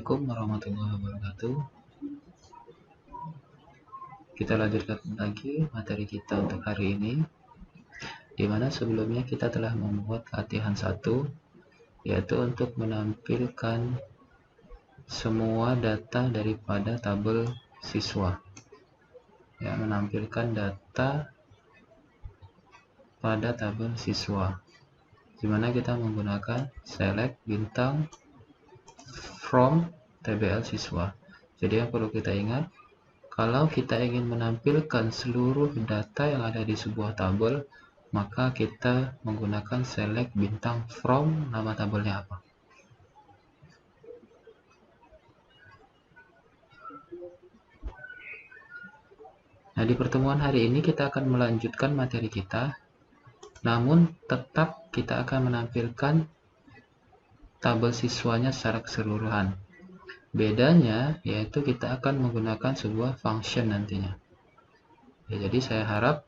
Assalamualaikum warahmatullahi wabarakatuh. Kita lanjutkan lagi materi kita untuk hari ini, di mana sebelumnya kita telah membuat latihan 1, yaitu untuk menampilkan semua data daripada tabel siswa. Ya, menampilkan data pada tabel siswa, di mana kita menggunakan select bintang from TBL siswa. Jadi yang perlu kita ingat, kalau kita ingin menampilkan seluruh data yang ada di sebuah tabel, maka kita menggunakan select bintang from, nama tabelnya apa. Nah, di pertemuan hari ini kita akan melanjutkan materi kita, namun tetap kita akan menampilkan tabel siswanya secara keseluruhan. Bedanya yaitu kita akan menggunakan sebuah function nantinya. Ya, jadi saya harap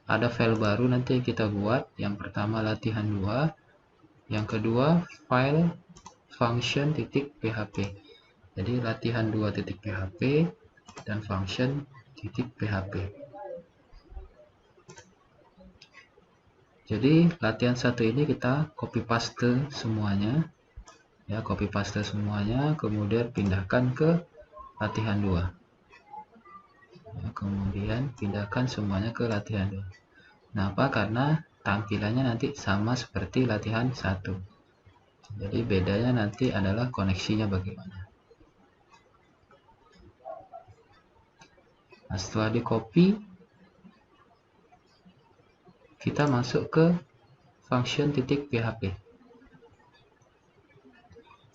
ada file baru nanti yang kita buat. Yang pertama latihan 2, yang kedua file function.php. Jadi latihan 2.php dan function.php. Jadi latihan 1 ini kita copy paste semuanya. Ya, copy paste semuanya, kemudian pindahkan ke latihan 2. Ya, kemudian pindahkan semuanya ke latihan 2. Kenapa? Karena tampilannya nanti sama seperti latihan 1. Jadi bedanya nanti adalah koneksinya bagaimana. Nah, setelah di copy, kita masuk ke function.php.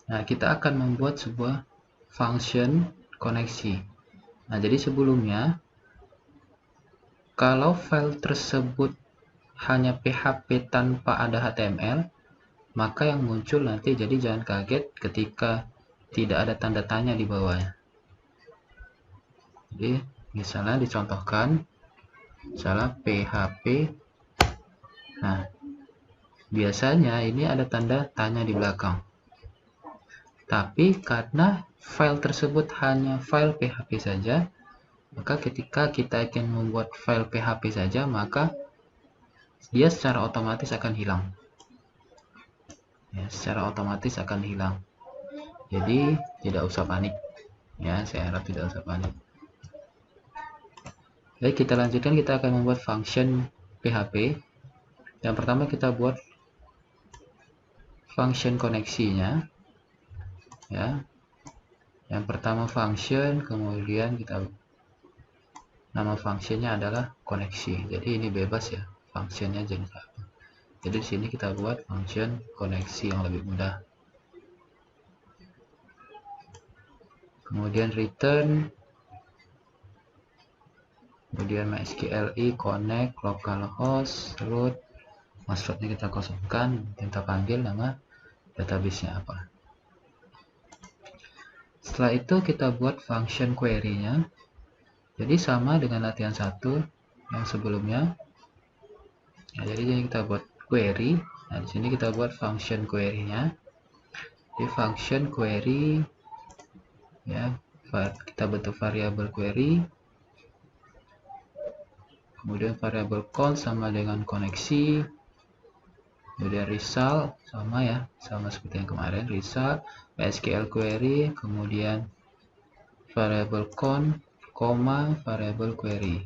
Nah, kita akan membuat sebuah function koneksi. Nah, jadi sebelumnya, kalau file tersebut hanya PHP tanpa ada HTML, maka yang muncul nanti, jadi jangan kaget ketika tidak ada tanda tanya di bawahnya. Jadi, misalnya dicontohkan, misalnya PHP. Nah, biasanya ini ada tanda tanya di belakang. Tapi karena file tersebut hanya file PHP saja, maka ketika kita ingin membuat file PHP saja, maka dia secara otomatis akan hilang. Ya, secara otomatis akan hilang. Jadi tidak usah panik. Ya, saya harap tidak usah panik. Baik, kita lanjutkan. Kita akan membuat function PHP. Yang pertama kita buat function koneksinya. Ya, yang pertama function, kemudian kita nama functionnya adalah koneksi. Jadi ini bebas ya, functionnya jenis apa. Jadi di sini kita buat function koneksi yang lebih mudah. Kemudian return, kemudian MySQLi connect localhost root, passwordnya kita kosongkan, kita panggil nama database-nya apa. Setelah itu kita buat function query-nya. Jadi sama dengan latihan 1 yang sebelumnya. Nah, jadi kita buat query. Nah, di sini kita buat function query-nya. Di function query, ya, kita bentuk variabel query. Kemudian variabel count sama dengan koneksi. Kemudian result sama ya, sama seperti yang kemarin, result SQL query, kemudian variabel count, koma variabel query.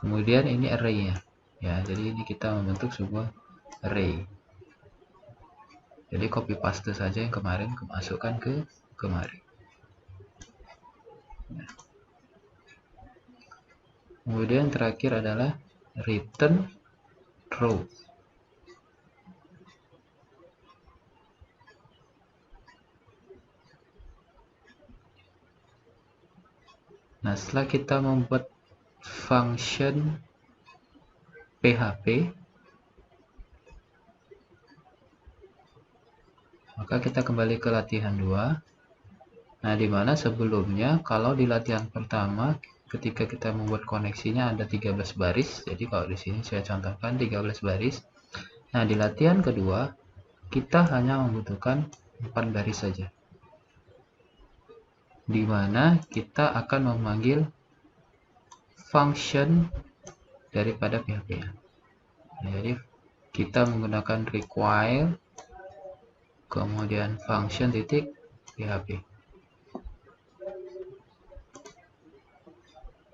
Kemudian ini array-nya. Ya, jadi ini kita membentuk sebuah array. Jadi copy paste saja yang kemarin, masukkan ke kemarin. Nah. Kemudian terakhir adalah return row. Nah, setelah kita membuat function PHP, maka kita kembali ke latihan 2. Nah, di mana sebelumnya kalau di latihan pertama ketika kita membuat koneksinya ada 13 baris. Jadi kalau di sini saya contohkan 13 baris. Nah, di latihan kedua, kita hanya membutuhkan 4 baris saja, di mana kita akan memanggil function daripada PHP. Nah, jadi kita menggunakan require, kemudian function titik PHP.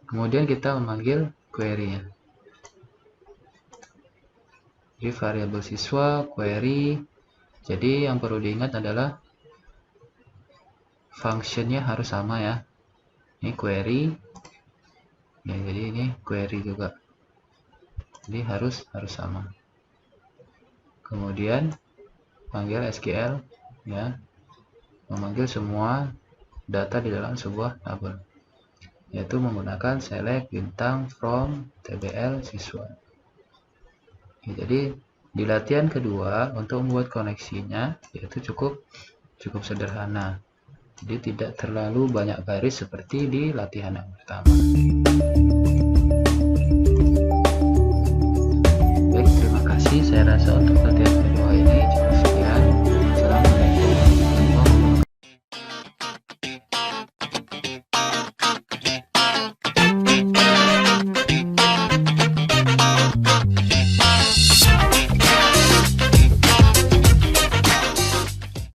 Kemudian kita memanggil query-nya. Jadi variabel siswa, query. Jadi yang perlu diingat adalah functionnya harus sama ya. Ini query. Ya, jadi ini query juga. Jadi harus sama. Kemudian panggil SQL ya, memanggil semua data di dalam sebuah tabel, yaitu menggunakan select bintang from tbl siswa. Ya, jadi di latihan kedua untuk membuat koneksinya yaitu cukup sederhana. Jadi tidak terlalu banyak baris seperti di latihan yang pertama.